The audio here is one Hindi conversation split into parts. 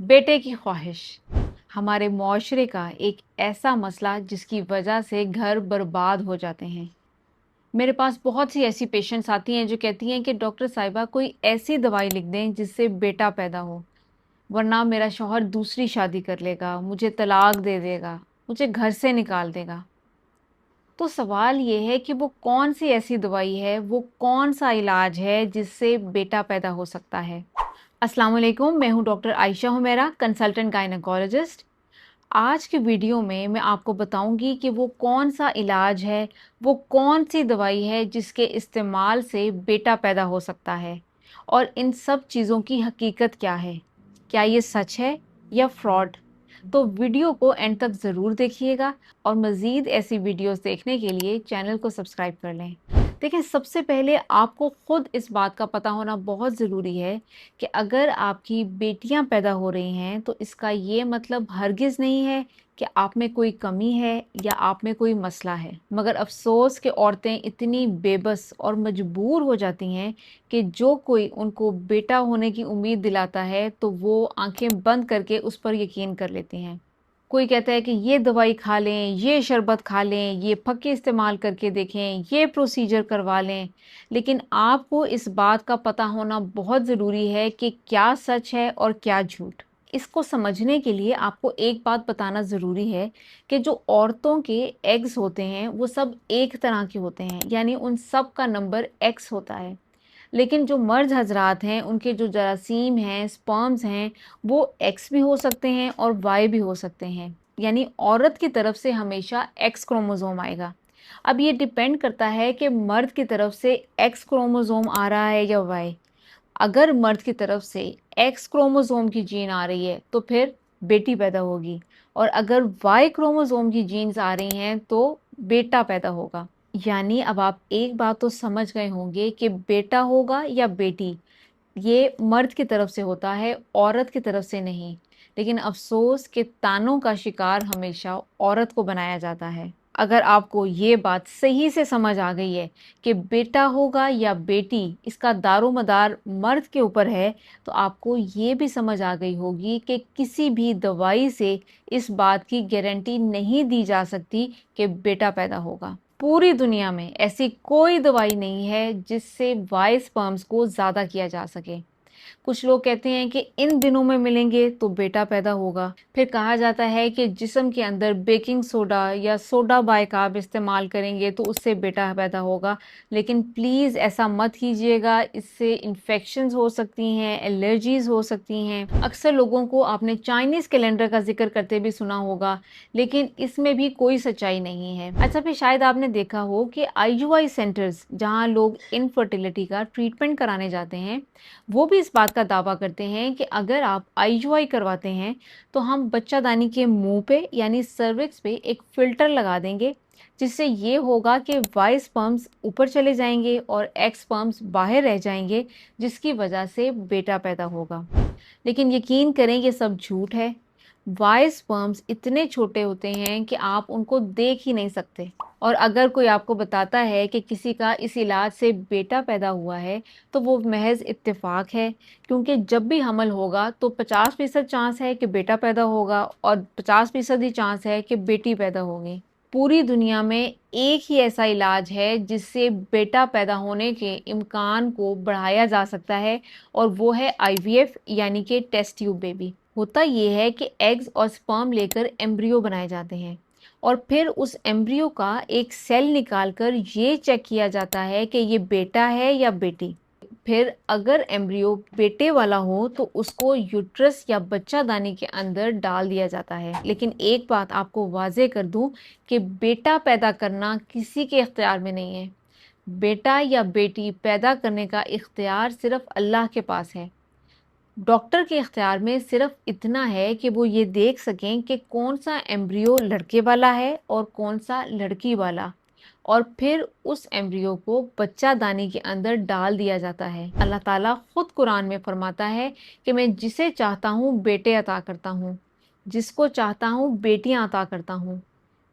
बेटे की ख्वाहिश हमारे माशरे का एक ऐसा मसला जिसकी वजह से घर बर्बाद हो जाते हैं। मेरे पास बहुत सी ऐसी पेशेंट्स आती हैं जो कहती हैं कि डॉक्टर साहिबा कोई ऐसी दवाई लिख दें जिससे बेटा पैदा हो, वरना मेरा शौहर दूसरी शादी कर लेगा, मुझे तलाक दे देगा, मुझे घर से निकाल देगा। तो सवाल ये है कि वो कौन सी ऐसी दवाई है, वो कौन सा इलाज है जिससे बेटा पैदा हो सकता है। अस्सलाम वालेकुम, मैं हूँ doctor Ayesha Humaira, consultant gynaecologist. आज की वीडियो में मैं आपको बताऊंगी कि वो कौन सा इलाज है, वो कौन सी दवाई है जिसके इस्तेमाल से बेटा पैदा हो सकता है और इन सब चीज़ों की हकीकत क्या है, क्या ये सच है या फ्रॉड। तो वीडियो को एंड तक ज़रूर देखिएगा और मज़ीद ऐसी वीडियोस देखने के लिए चैनल को सब्सक्राइब कर लें। देखिए, सबसे पहले आपको ख़ुद इस बात का पता होना बहुत ज़रूरी है कि अगर आपकी बेटियां पैदा हो रही हैं तो इसका ये मतलब हरगिज़ नहीं है कि आप में कोई कमी है या आप में कोई मसला है। मगर अफ़सोस कि औरतें इतनी बेबस और मजबूर हो जाती हैं कि जो कोई उनको बेटा होने की उम्मीद दिलाता है तो वो आंखें बंद करके उस पर यकीन कर लेती हैं। कोई कहता है कि ये दवाई खा लें, ये शरबत खा लें, ये फक्के इस्तेमाल करके देखें, ये प्रोसीजर करवा लें। लेकिन आपको इस बात का पता होना बहुत ज़रूरी है कि क्या सच है और क्या झूठ। इसको समझने के लिए आपको एक बात बताना ज़रूरी है कि जो औरतों के एग्स होते हैं वो सब एक तरह के होते हैं, यानी उन सब का नंबर एक्स होता है। लेकिन जो मर्द हजरात हैं उनके जो जरासीम हैं, स्पर्म्स हैं, वो एक्स भी हो सकते हैं और वाई भी हो सकते हैं। यानी औरत की तरफ से हमेशा एक्स क्रोमोसोम आएगा। अब ये डिपेंड करता है कि मर्द की तरफ से एक्स क्रोमोसोम आ रहा है या वाई। अगर मर्द की तरफ से एक्स क्रोमोसोम की जीन आ रही है तो फिर बेटी पैदा होगी, और अगर वाई क्रोमोसोम की जीन्स आ रही हैं तो बेटा पैदा होगा। यानी अब आप एक बात तो समझ गए होंगे कि बेटा होगा या बेटी, ये मर्द की तरफ से होता है, औरत की तरफ से नहीं। लेकिन अफ़सोस कि तानों का शिकार हमेशा औरत को बनाया जाता है। अगर आपको ये बात सही से समझ आ गई है कि बेटा होगा या बेटी, इसका दारोमदार मर्द के ऊपर है, तो आपको ये भी समझ आ गई होगी कि किसी भी दवाई से इस बात की गारंटी नहीं दी जा सकती कि बेटा पैदा होगा। पूरी दुनिया में ऐसी कोई दवाई नहीं है जिससे वाई स्पर्म्स को ज़्यादा किया जा सके। कुछ लोग कहते हैं कि इन दिनों में मिलेंगे तो बेटा पैदा होगा। फिर कहा जाता है कि जिस्म के अंदर बेकिंग सोडा या सोडा बाइकार्ब इस्तेमाल करेंगे तो उससे बेटा पैदा होगा। लेकिन प्लीज़ ऐसा मत कीजिएगा, इससे इन्फेक्शंस हो सकती हैं, एलर्जीज़ हो सकती हैं। अक्सर लोगों को आपने चाइनीज़ कैलेंडर का जिक्र करते भी सुना होगा, लेकिन इसमें भी कोई सच्चाई नहीं है। अच्छा, फिर शायद आपने देखा हो कि आईयूआई सेंटर्स जहाँ लोग इनफर्टिलिटी का ट्रीटमेंट कराने जाते हैं, वो भी इस बात का दावा करते हैं कि अगर आप आईयूआई करवाते हैं तो हम बच्चादानी के मुंह पे यानी सर्विक्स पे एक फ़िल्टर लगा देंगे, जिससे ये होगा कि वाई स्पर्म्स ऊपर चले जाएंगे और एक्स स्पर्म्स बाहर रह जाएंगे, जिसकी वजह से बेटा पैदा होगा। लेकिन यकीन करें, ये सब झूठ है। वाई स्पर्म्स इतने छोटे होते हैं कि आप उनको देख ही नहीं सकते, और अगर कोई आपको बताता है कि किसी का इस इलाज से बेटा पैदा हुआ है तो वो महज इत्तेफाक है, क्योंकि जब भी हमल होगा तो 50% चांस है कि बेटा पैदा होगा और 50% ही चांस है कि बेटी पैदा होगी। पूरी दुनिया में एक ही ऐसा इलाज है जिससे बेटा पैदा होने के इम्कान को बढ़ाया जा सकता है, और वो है आईवीएफ यानी कि टेस्ट ट्यूब बेबी। होता ये है कि एग्स और स्पर्म लेकर एम्ब्रियो बनाए जाते हैं और फिर उस एम्ब्रियो का एक सेल निकालकर ये चेक किया जाता है कि ये बेटा है या बेटी। फिर अगर एम्ब्रियो बेटे वाला हो तो उसको यूट्रस या बच्चादानी के अंदर डाल दिया जाता है। लेकिन एक बात आपको वाजे कर दूं कि बेटा पैदा करना किसी के इख्तियार में नहीं है। बेटा या बेटी पैदा करने का इख्तियार सिर्फ अल्लाह के पास है। डॉक्टर के इख्तियार में सिर्फ इतना है कि वो ये देख सकें कि कौन सा एम्ब्रियो लड़के वाला है और कौन सा लड़की वाला, और फिर उस एम्ब्रियो को बच्चादानी के अंदर डाल दिया जाता है। अल्लाह ताला खुद कुरान में फरमाता है कि मैं जिसे चाहता हूँ बेटे अता करता हूँ, जिसको चाहता हूँ बेटियाँ अता करता हूँ।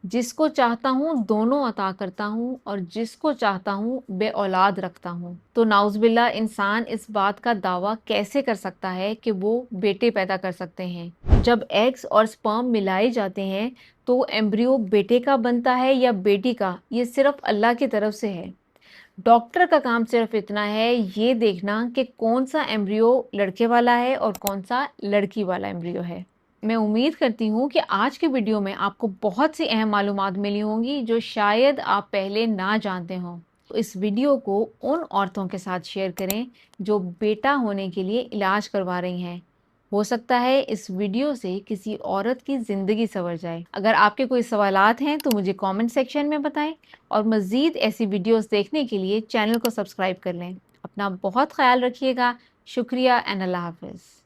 जिसको चाहता हूँ दोनों अता करता हूँ और जिसको चाहता हूँ बे औलाद रखता हूँ। तो नाउज़ुबिल्लाह, इंसान इस बात का दावा कैसे कर सकता है कि वो बेटे पैदा कर सकते हैं? जब एग्स और स्पर्म मिलाए जाते हैं तो एम्ब्रियो बेटे का बनता है या बेटी का, ये सिर्फ अल्लाह की तरफ से है। डॉक्टर का काम सिर्फ इतना है ये देखना कि कौन सा एम्ब्रियो लड़के वाला है और कौन सा लड़की वाला एम्ब्रियो है। मैं उम्मीद करती हूँ कि आज के वीडियो में आपको बहुत सी अहम मालूमात मिली होंगी जो शायद आप पहले ना जानते हों। तो इस वीडियो को उन औरतों के साथ शेयर करें जो बेटा होने के लिए इलाज करवा रही हैं। हो सकता है इस वीडियो से किसी औरत की ज़िंदगी संवर जाए। अगर आपके कोई सवालात हैं तो मुझे कमेंट सेक्शन में बताएं और मज़ीद ऐसी वीडियोस देखने के लिए चैनल को सब्सक्राइब कर लें। अपना बहुत ख्याल रखिएगा। शुक्रिया एंड अल्लाह हाफ़िज़।